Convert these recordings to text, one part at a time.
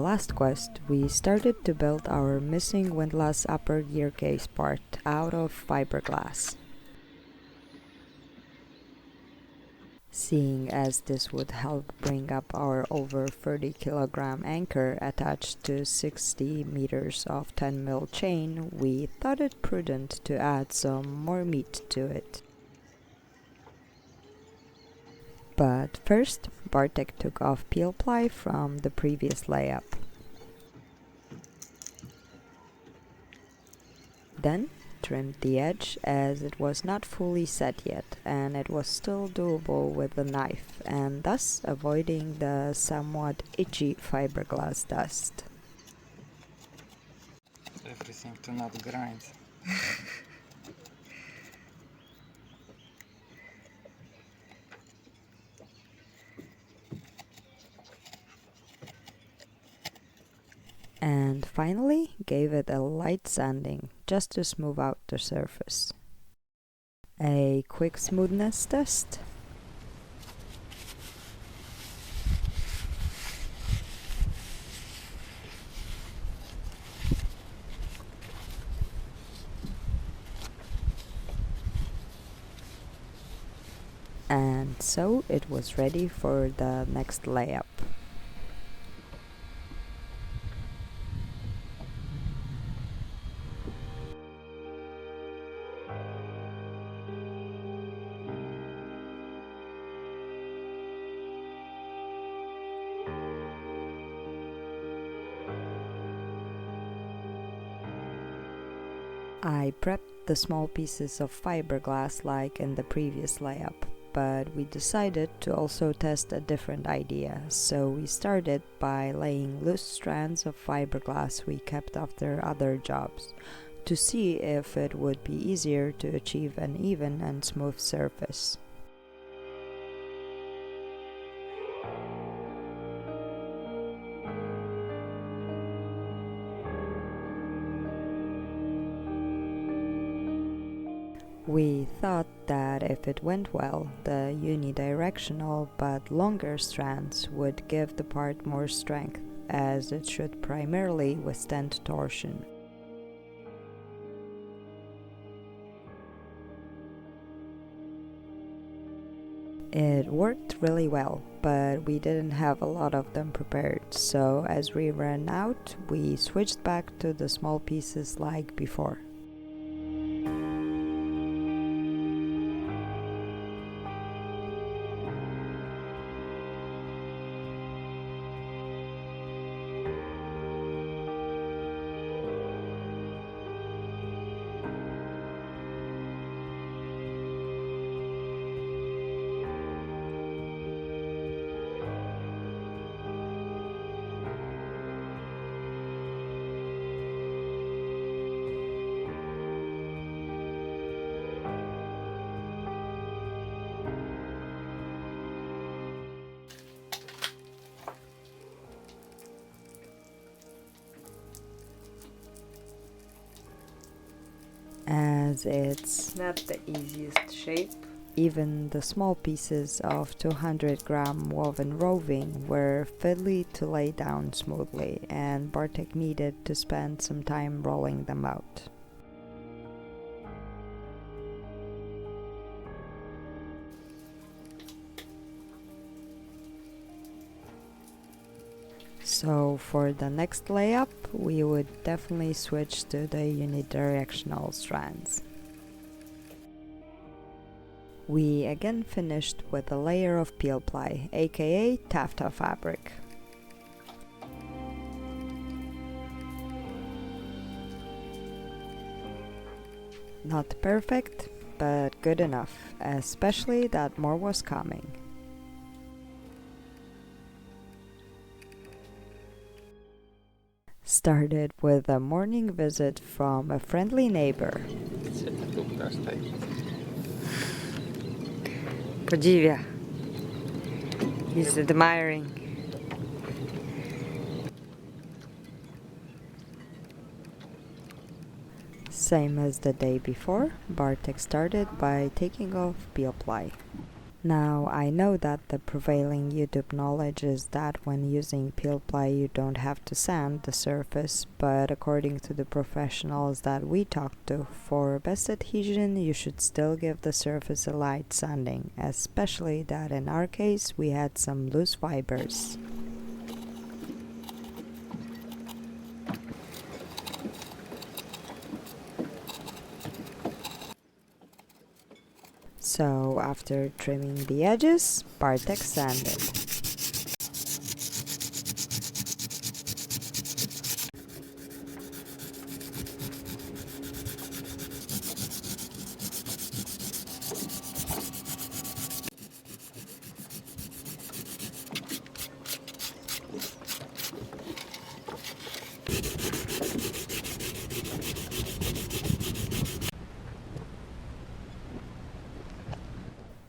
last quest, we started to build our missing windlass upper gearcase part out of fiberglass. Seeing as this would help bring up our over 30 kilogram anchor attached to 60 meters of 10 mil chain, we thought it prudent to add some more meat to it. But first, Bartek took off peel ply from the previous layup. Then trimmed the edge as it was not fully set yet and it was still doable with a knife, and thus avoiding the somewhat itchy fiberglass dust. Everything to not grind. And finally gave it a light sanding just to smooth out the surface. A quick smoothness test. And so it was ready for the next layup. I prepped the small pieces of fiberglass like in the previous layup, but we decided to also test a different idea, so we started by laying loose strands of fiberglass we kept after other jobs, to see if it would be easier to achieve an even and smooth surface. We thought that if it went well, the unidirectional but longer strands would give the part more strength, as it should primarily withstand torsion. It worked really well, but we didn't have a lot of them prepared, so as we ran out, we switched back to the small pieces like before. As it's Not the easiest shape. even the small pieces of 200-gram woven roving were fiddly to lay down smoothly, and Bartek needed to spend some time rolling them out. So for the next layup, we would definitely switch to the unidirectional strands. We again finished with a layer of peel ply, aka taffeta fabric. Not perfect, but good enough, especially that more was coming. Started with a morning visit from a friendly neighbor. Podziwia. He's admiring. Same as the day before, Bartek started by taking off peel ply. Now, I know that the prevailing YouTube knowledge is that when using peel ply you don't have to sand the surface, but according to the professionals that we talked to, for best adhesion you should still give the surface a light sanding, especially that in our case we had some loose fibers. So after trimming the edges, Bartek sanded.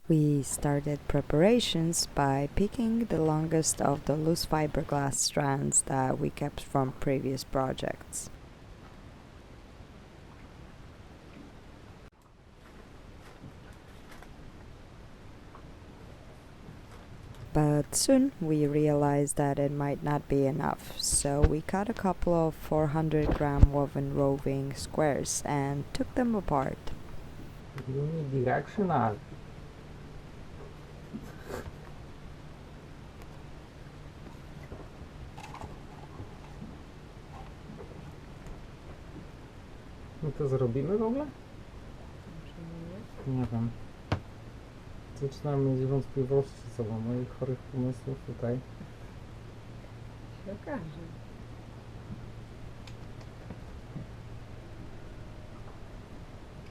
We started preparations by picking the longest of the loose fiberglass strands that we kept from previous projects. But soon we realized that it might not be enough, so we cut a couple of 400-gram woven roving squares and took them apart. Unidirectional. My to zrobimy w ogóle? Nie wiem. Zaczynam mieć wątpliwości co do moich chorych pomysłów tutaj. Się okaże.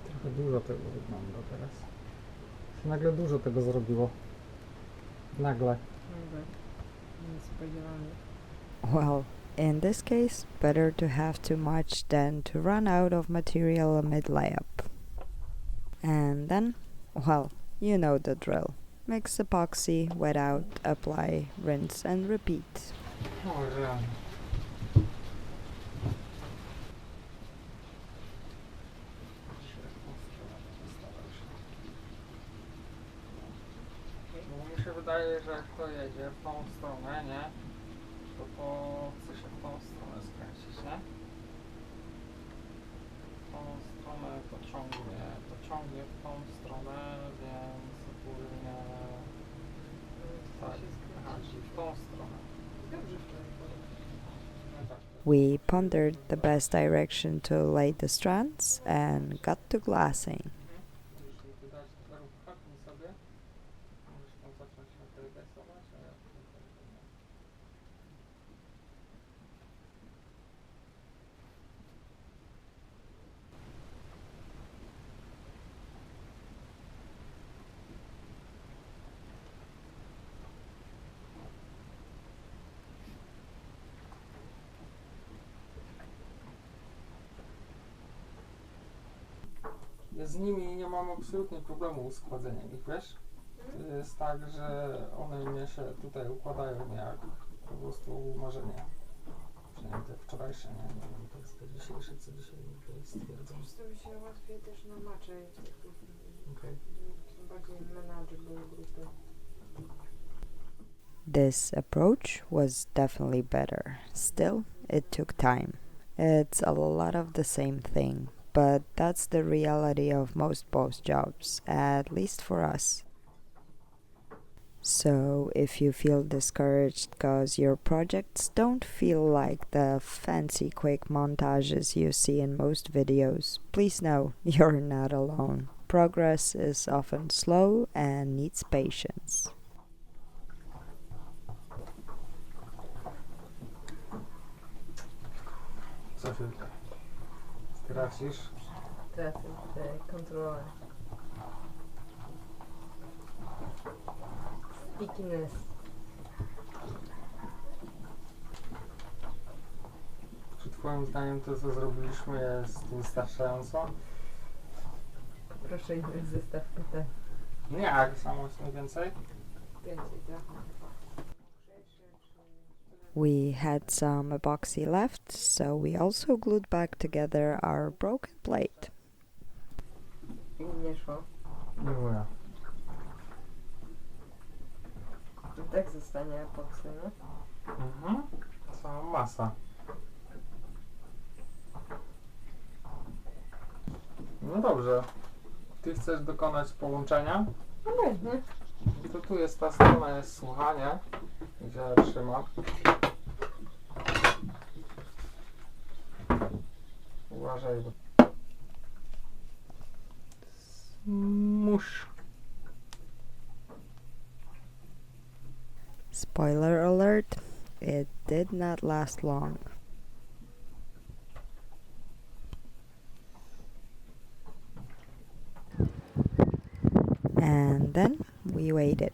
Trochę dużo tego wygląda teraz. Się nagle dużo tego zrobiło. Nagle. Niespodziewanie. Well, in this case, better to have too much than to run out of material mid-layup. And then, well, you know the drill. Mix epoxy, wet out, apply, rinse and repeat. Może. Bo mi się wydaje, że jak to jedzie w tą stronę, nie? To chce się w tą stronę skręcić, nie? W tą stronę to ciągnie w tą stronę, więc ogólnie tak, aha, czyli w tą stronę. We pondered the best direction to lay the strands and got to glassing. Jeśli wydać rób haknij sobie, możesz tam zacząć się telegasować, a ja z nimi nie mam absolutnie problemu z kładzeniem ich, wiesz? To jest tak, że one mnie się tutaj układają jak po prostu marzenie. Przynajmniej te wczorajsze, nie wiem, to jest te dzisiejsze, co dzisiaj tutaj stwierdzą. To mi się łatwiej też namaczać Okay. są bardziej manageable grupy. This approach was definitely better. Still, it took time. It's a lot of the same thing, but that's the reality of most boat jobs, at least for us. So, if you feel discouraged because your projects don't feel like the fancy quick montages you see in most videos, please know you're not alone. Progress is often slow and needs patience. Co się tracisz? Tracę te kontrolę. Stickiness. Czy twoim zdaniem to, co zrobiliśmy, jest wystarczająco? Proszę inny zestaw pytań. Nie, jak samo jest mniej więcej. Więcej, tak? We had some epoxy left, so we also glued back together our broken plate. I nie szło. Nie mówię. I tak zostanie epoksy, nie? Mhm. Cała masa. No dobrze. Ty chcesz dokonać połączenia? No pewnie. To tu jest ta strona, jest słuchanie, gdzie ja trzymam. Uważaj, bo... Musz. Spoiler alert, it did not last long. And then we waited.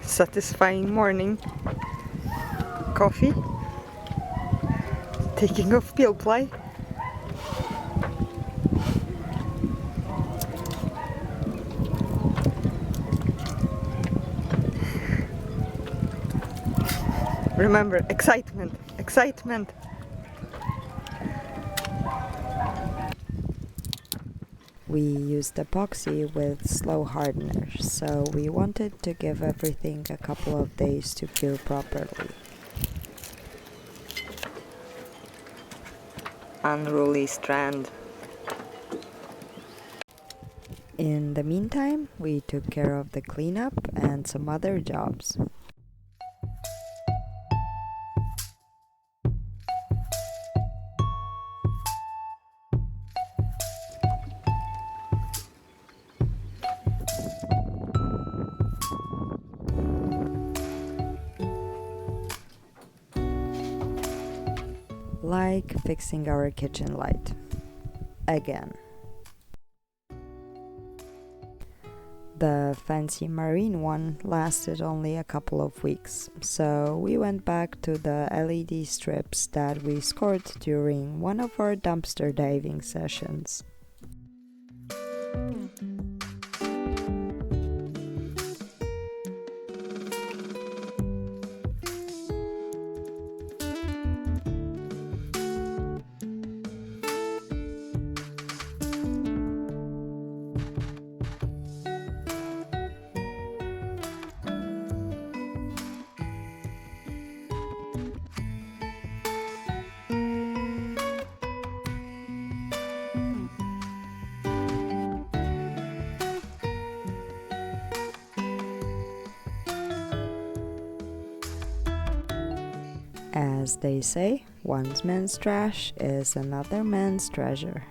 Satisfying morning. Coffee. Taking off peel ply. Remember, excitement, excitement. We used epoxy with slow hardeners, so we wanted to give everything a couple of days to cure properly. Unruly strand. In the meantime, we took care of the cleanup and some other jobs. Like fixing our kitchen light. Again. The fancy marine one lasted only a couple of weeks, so we went back to the LED strips that we scored during one of our dumpster diving sessions. As they say, one man's trash is another man's treasure.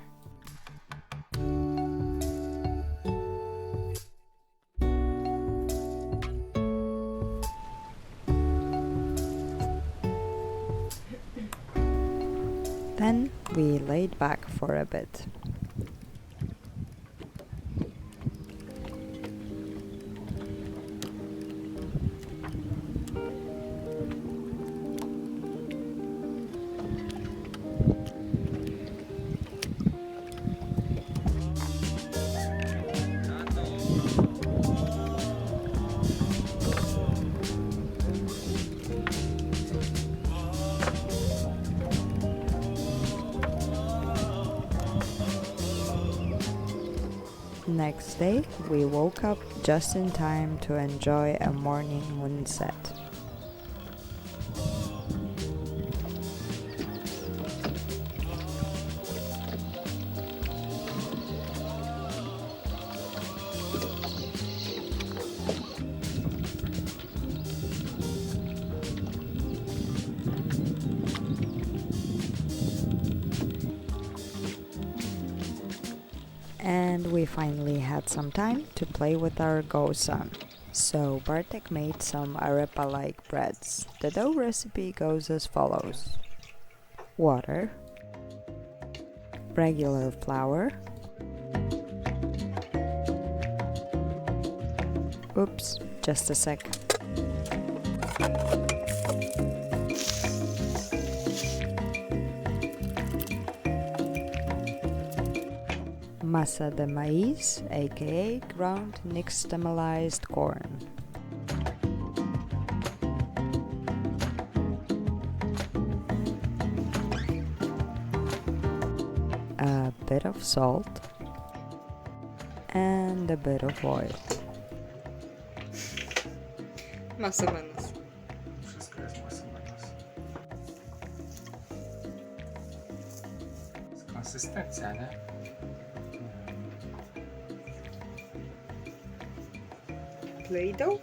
Then we laid back for a bit. Next day, we woke up just in time to enjoy a morning moonset. And we finally had some time to play with our gosun. So Bartek made some arepa-like breads. The dough recipe goes as follows: water, regular flour, oops, just a sec. Masa de maíz, aka ground nixtamalized corn. A bit of salt and a bit of oil. Masa menos. Wszystko jest masą menos. Jest konsystencja, nie? Klej dough?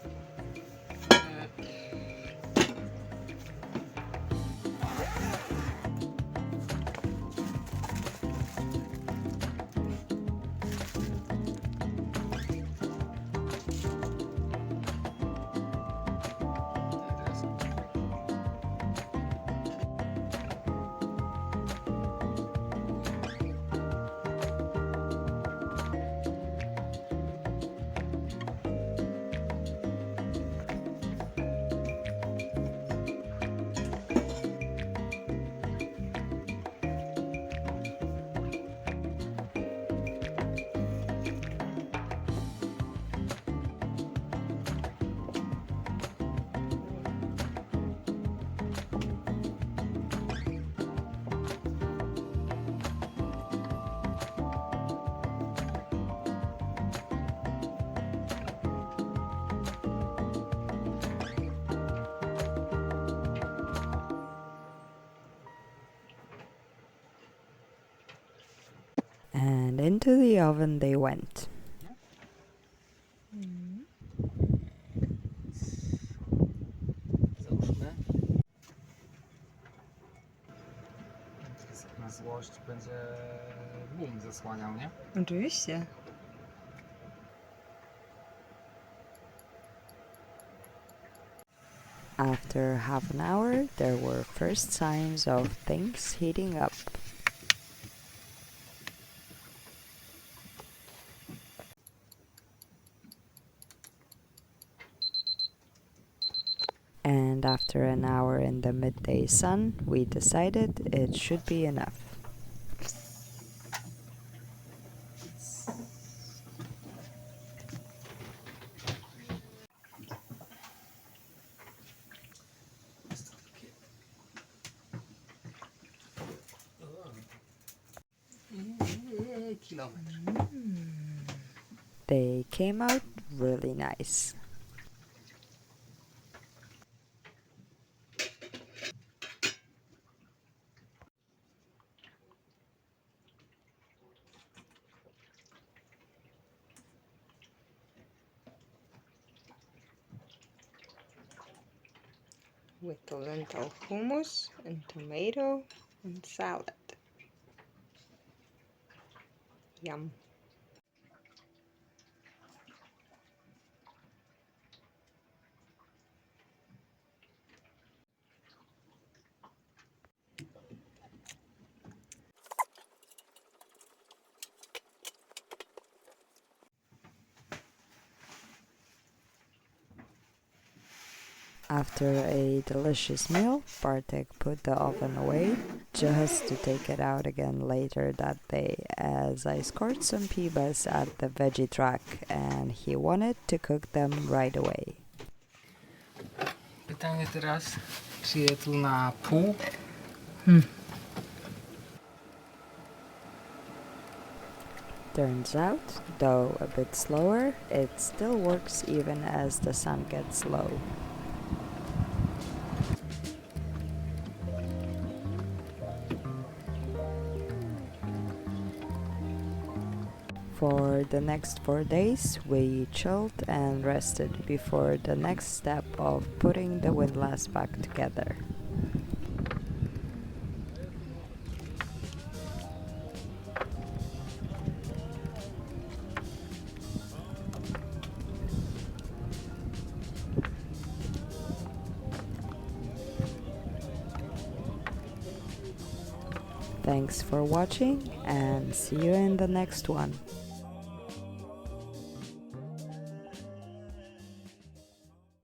And into the oven they went. Załóżmy. Teraz jak na złość będzie boom zasłaniał, nie? Oczywiście. After half an hour, there were first signs of things heating up. And after an hour in the midday sun, we decided it should be enough. Kilometr. They came out really nice. With the lentil hummus and tomato and salad. Yum. After a delicious meal, Bartek put the oven away just to take it out again later that day, as I scored some peebas at the veggie truck and he wanted to cook them right away. Pytanie teraz, czy je tu na pół? Turns out, though a bit slower, it still works even as the sun gets low. For the next 4 days, we chilled and rested before the next step of putting the windlass back together. Thanks for watching and see you in the next one.